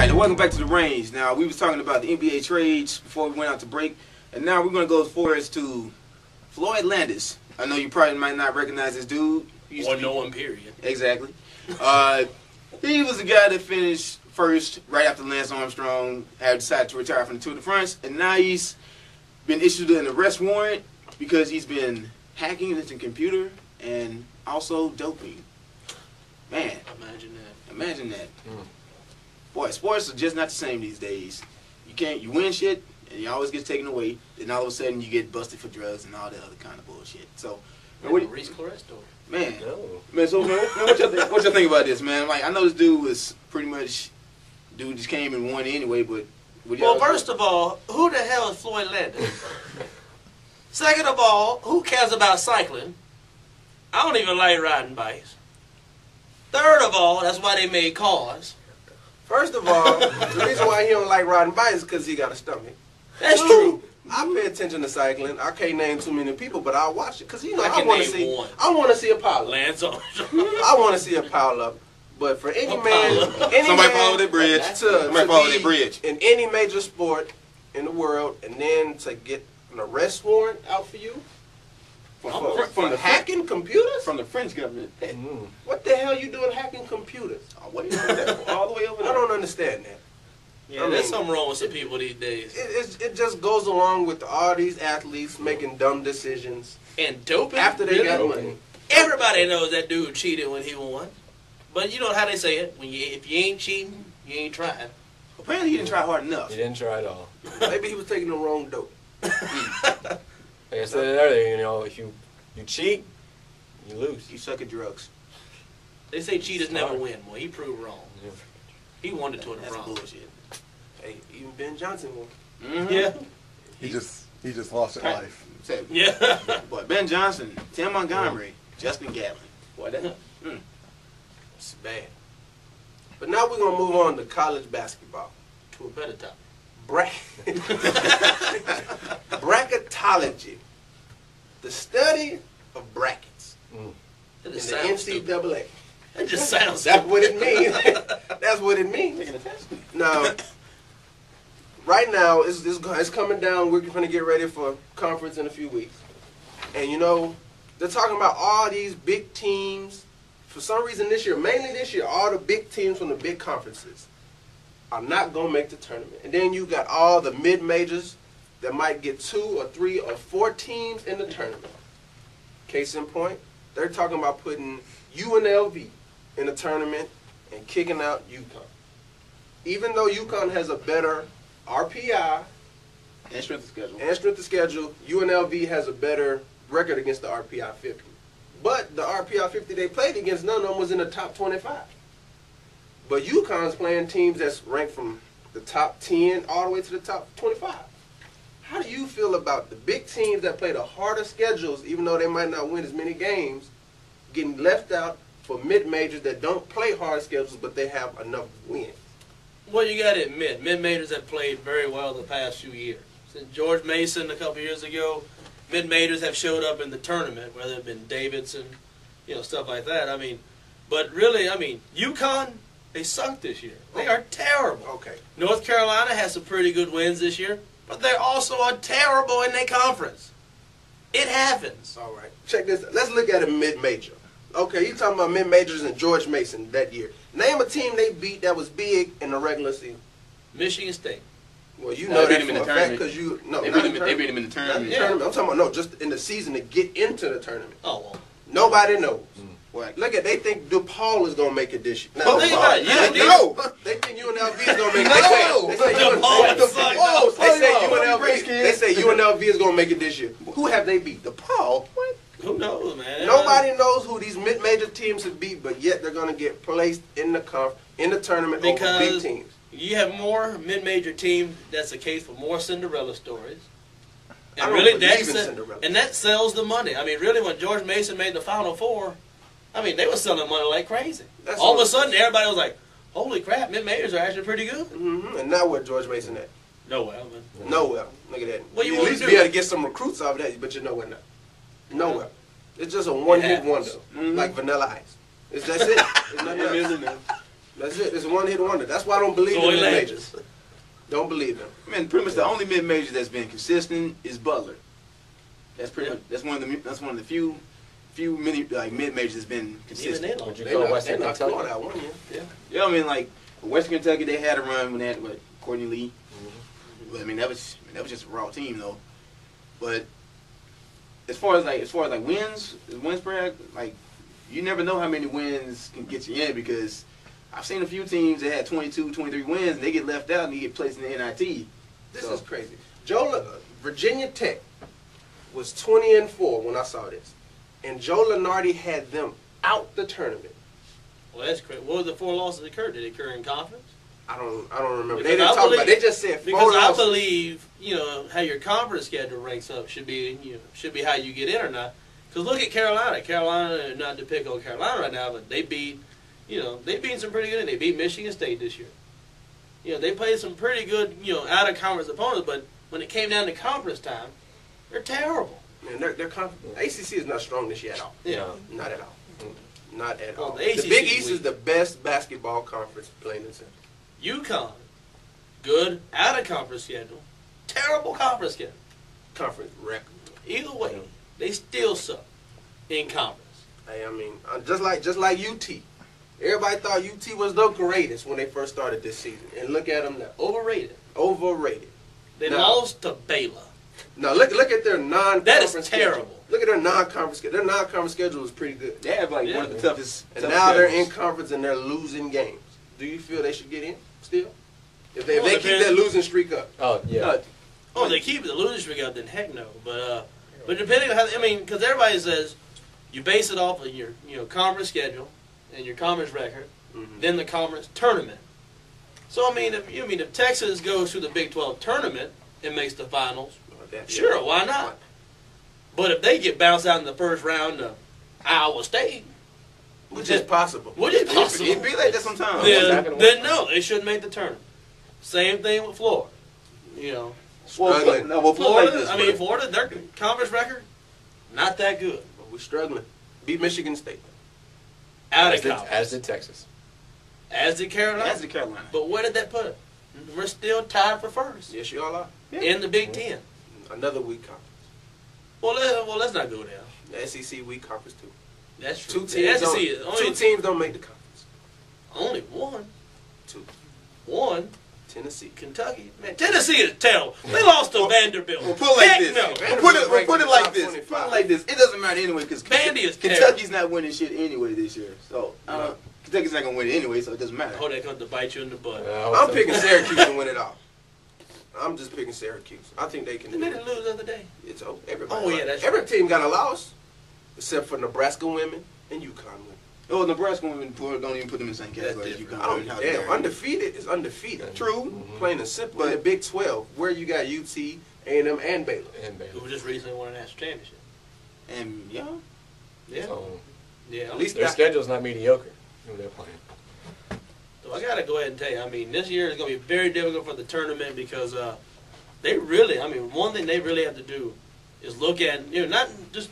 Alright, now welcome back to the range. Now, we was talking about the NBA trades before we went out to break, and now we're going to go as far as to Floyd Landis. I know you probably might not recognize this dude. Or no one, period. Exactly. He was the guy that finished first right after Lance Armstrong had decided to retire from the Tour de France, and now he's been issued an arrest warrant because he's been hacking into the computer and also doping. Man. Imagine that. Imagine that. Boy, sports are just not the same these days. You win shit, and you always get taken away, then all of a sudden you get busted for drugs and all that other kind of bullshit. So, man, so what y'all think about this, man? Like, I know this dude was pretty much, dude just came and won anyway, but well, first of all, who the hell is Floyd Landis? Second of all, who cares about cycling? I don't even like riding bikes. Third of all, that's why they made cars. First of all, the reason why he don't like riding bikes is because he got a stomach. That's true. I pay attention to cycling. I can't name too many people, but I'll watch it because you know I want to see. One. I want to see a pile up. Lance Armstrong. I want to see a pile up. But for any man, somebody follow that bridge. Somebody follow that bridge in any major sport in the world, and then to get an arrest warrant out for you from the hacking computers from the French government. What the hell you doing hacking computers? All the way over there. I don't understand that. Yeah, there's something wrong with some people these days. It just goes along with all these athletes making dumb decisions and doping after they got money. Everybody knows that dude cheated when he won, but you know how they say it: if you ain't cheating, you ain't trying. Apparently, he didn't try hard enough. He didn't try at all. Maybe he was taking the wrong dope. Like I said earlier, you know, if you cheat, you lose. You suck at drugs. They say cheaters never win. Well, he proved wrong. Yeah. He won the Tour de France. That's bullshit. Hey, even Ben Johnson won. Yeah. He just lost at life. Yeah. Boy, Ben Johnson, Tim Montgomery, Justin Gatlin. Boy, that it's bad. But now we're gonna move on to college basketball. To a better topic. Bracketology. The study of brackets. In the NCAA. That just sounds That's what it means. That's what it means. Now, right now, it's coming down. We're going to get ready for conference in a few weeks. And, you know, they're talking about all these big teams. For some reason this year, mainly this year, all the big teams from the big conferences are not going to make the tournament. And then you got all the mid-majors that might get 2 or 3 or 4 teams in the tournament. Case in point, they're talking about putting UNLV in the tournament and kicking out UConn. Even though UConn has a better RPI and strength of schedule, UNLV has a better record against the RPI 50. But the RPI 50 they played against, none of them was in the top 25. But UConn's playing teams that's ranked from the top 10 all the way to the top 25. How do you feel about the big teams that play the harder schedules, even though they might not win as many games, getting left out for mid-majors that don't play hard schedules, but they have enough wins? Well, you got to admit, mid-majors have played very well the past few years. Since George Mason a couple years ago, mid-majors have showed up in the tournament, whether it been Davidson, you know, stuff like that. I mean, but really, I mean, UConn, they sunk this year. They are terrible. Okay. North Carolina has some pretty good wins this year, but they also are terrible in their conference. It happens. All right. Check this out. Let's look at a mid-major. Okay, you talking about mid-majors and George Mason that year. Name a team they beat that was big in the regular season. Michigan State. Well, you know that for a fact because you they beat him in the tournament. Not the tournament. I'm talking about just in the season to get into the tournament. Oh well. Nobody knows. Well, look at they think DePaul is gonna make it this year. No, they think UNLV is gonna make it. They say UNLV is gonna make it this year. Who have they beat? DePaul. What? Who knows, man? Nobody knows who these mid-major teams have beat, but yet they're gonna get placed in the tournament over big teams. You have more mid-major teams. That's the case for more Cinderella stories. And really, that sells the money. I mean, really, when George Mason made the Final Four, I mean, they were selling money like crazy. All of a sudden, everybody was like, "Holy crap, mid-majors are actually pretty good." And now where George Mason at? Nowhere, man. Nowhere. Look at that. What you at least be able to get some recruits off of that, but you're nowhere now. Nowhere. It's just a one-hit wonder, like Vanilla Ice. That's it. It's nothing else. That's it. It's a one-hit wonder. That's why I don't believe Floyd in Landis. majors. Don't believe him. I mean, pretty much the only mid-major that's been consistent is Butler. That's pretty much that's one of the few mini like mid-majors that's been Even consistent. they Would you They go knocked Western Kentucky? Florida out one year. Yeah, I mean, like Western Kentucky, they had a run when they had Courtney Lee. But I mean, that was just a raw team though. But as far as wins spread, like you never know how many wins can get you in because I've seen a few teams that had 22, 23 wins and they get left out and they get placed in the NIT. This is crazy. Virginia Tech was 20-4 when I saw this, and Joe Lunardi had them out the tournament. Well, that's crazy. What were the 4 losses that occurred? Did it occur in conference? I don't remember. Because They didn't I talk about it. believe- They just said 4 Because I losses. believe, how your conference schedule ranks up should be how you get in or not. Because look at Carolina. Carolina, not to pick on Carolina right now, but they beat some pretty good. They beat Michigan State this year. They played some pretty good, out of conference opponents. But when it came down to conference time, they're terrible. Man, their ACC is not strong this year at all. Yeah. Not at all. Not at Well, all. the The ACC Big is East is weak. the best basketball conference plain and simple. UConn, good out of conference schedule, terrible conference schedule. Conference record. Either way, they still suck in conference. Hey, I mean, just like UT. Everybody thought UT was the greatest when they first started this season, and look at them now. Overrated. Overrated. They No. lost to Baylor. Now look at their non-conference That is schedule. terrible. Look at their non-conference schedule. Their non-conference schedule is pretty good. They have like Yeah. one of the toughest. And now they're in schedules. conference and they're losing games. Do you feel they should get in still? If they, Well, if they keep depends. that losing streak up. Oh, yeah. Oh, they keep the losing streak up, then heck no. But depending on how, because everybody says you base it off of your conference schedule and your conference record, then the conference tournament. So if Texas goes to the Big 12 tournament and makes the finals, sure, why not? But if they get bounced out in the first round of Iowa State, Which is possible. which is possible, It be like that sometimes. then no, they shouldn't make the tournament. Same thing with Florida. Struggling. Florida, their conference record, not that good. We're struggling. Beat Michigan State. Out As of did, conference. as did Texas. As did Carolina. That's the Carolina. But where did that put it? We're still tied for first Yes, you all are. in the Big Ten. Another weak conference. Well, let's not go down. The SEC weak conference too. That's true. Two The teams, SEC is two teams don't make the conference. only one. Two. One. Tennessee. Kentucky. Man, Tennessee is terrible. They lost to Vanderbilt. We'll put it like Heck this. no. We'll put it like this. Put it like this. It doesn't matter anyway because Vandy is Kentucky's not winning shit anyway this year. So Kentucky's not gonna win it anyway, so it doesn't matter. Oh, they're going to bite you in the butt. I'm picking Syracuse to win it all. I'm just picking Syracuse. I think they can They do didn't it. lose the other day. It's everybody. Oh, yeah, that's every right. team got a loss, except for Nebraska women and UConn women. Oh, Nebraska women don't even put them in the same category as different. UConn. I don't damn. Undefeated is undefeated. True. Plain and simple. But in the Big 12, where you got UT, A&M, and Baylor. And Baylor. Who just recently won a national championship. And Yeah. So, Yeah. At least their that, schedule's not mediocre. Who they're playing. So I got to go ahead and tell you, this year is going to be very difficult for the tournament because they really, one thing they really have to do is look at, not just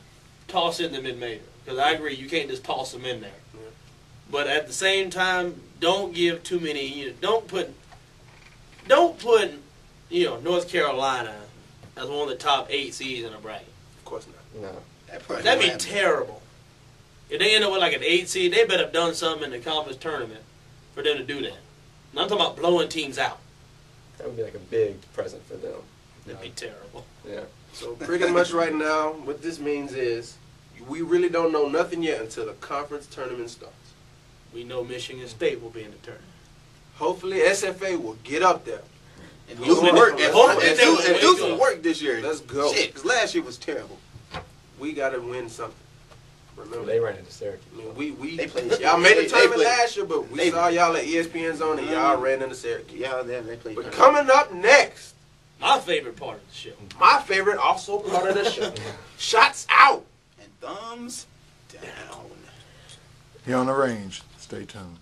toss in the mid-major. Because I agree, you can't just toss them in there. Yeah. But at the same time, don't give too many, don't put, North Carolina as one of the top 8 seeds in a bracket. of course not. No. That'd be terrible. If they end up with like an 8 seed, they better have done something in the conference tournament for them to do that. And I'm talking about blowing teams out. That would be like a big present for them. That'd be terrible. Yeah. So pretty much right now, what this means is we really don't know nothing yet until the conference tournament starts. We know Michigan State will be in the tournament. Hopefully SFA will get up there. And do some work. And Hopefully they will do wake some up. work this year. Let's go. Shit, because last year was terrible. We got to win something. Remember, They ran into Syracuse. we They played. y'all made the they tournament played- last year, but we saw y'all at ESPN Zone and y'all ran into Syracuse. Yeah, they played. But coming up next, My favorite part of the show. my favorite, also part of the show, shots out. And thumbs down. Here on the range. Stay tuned.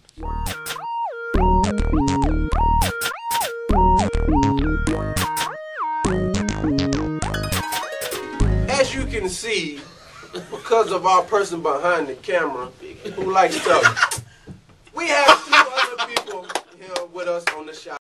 As you can see, because of our person behind the camera who likes to, we have 2 other with us on the shot.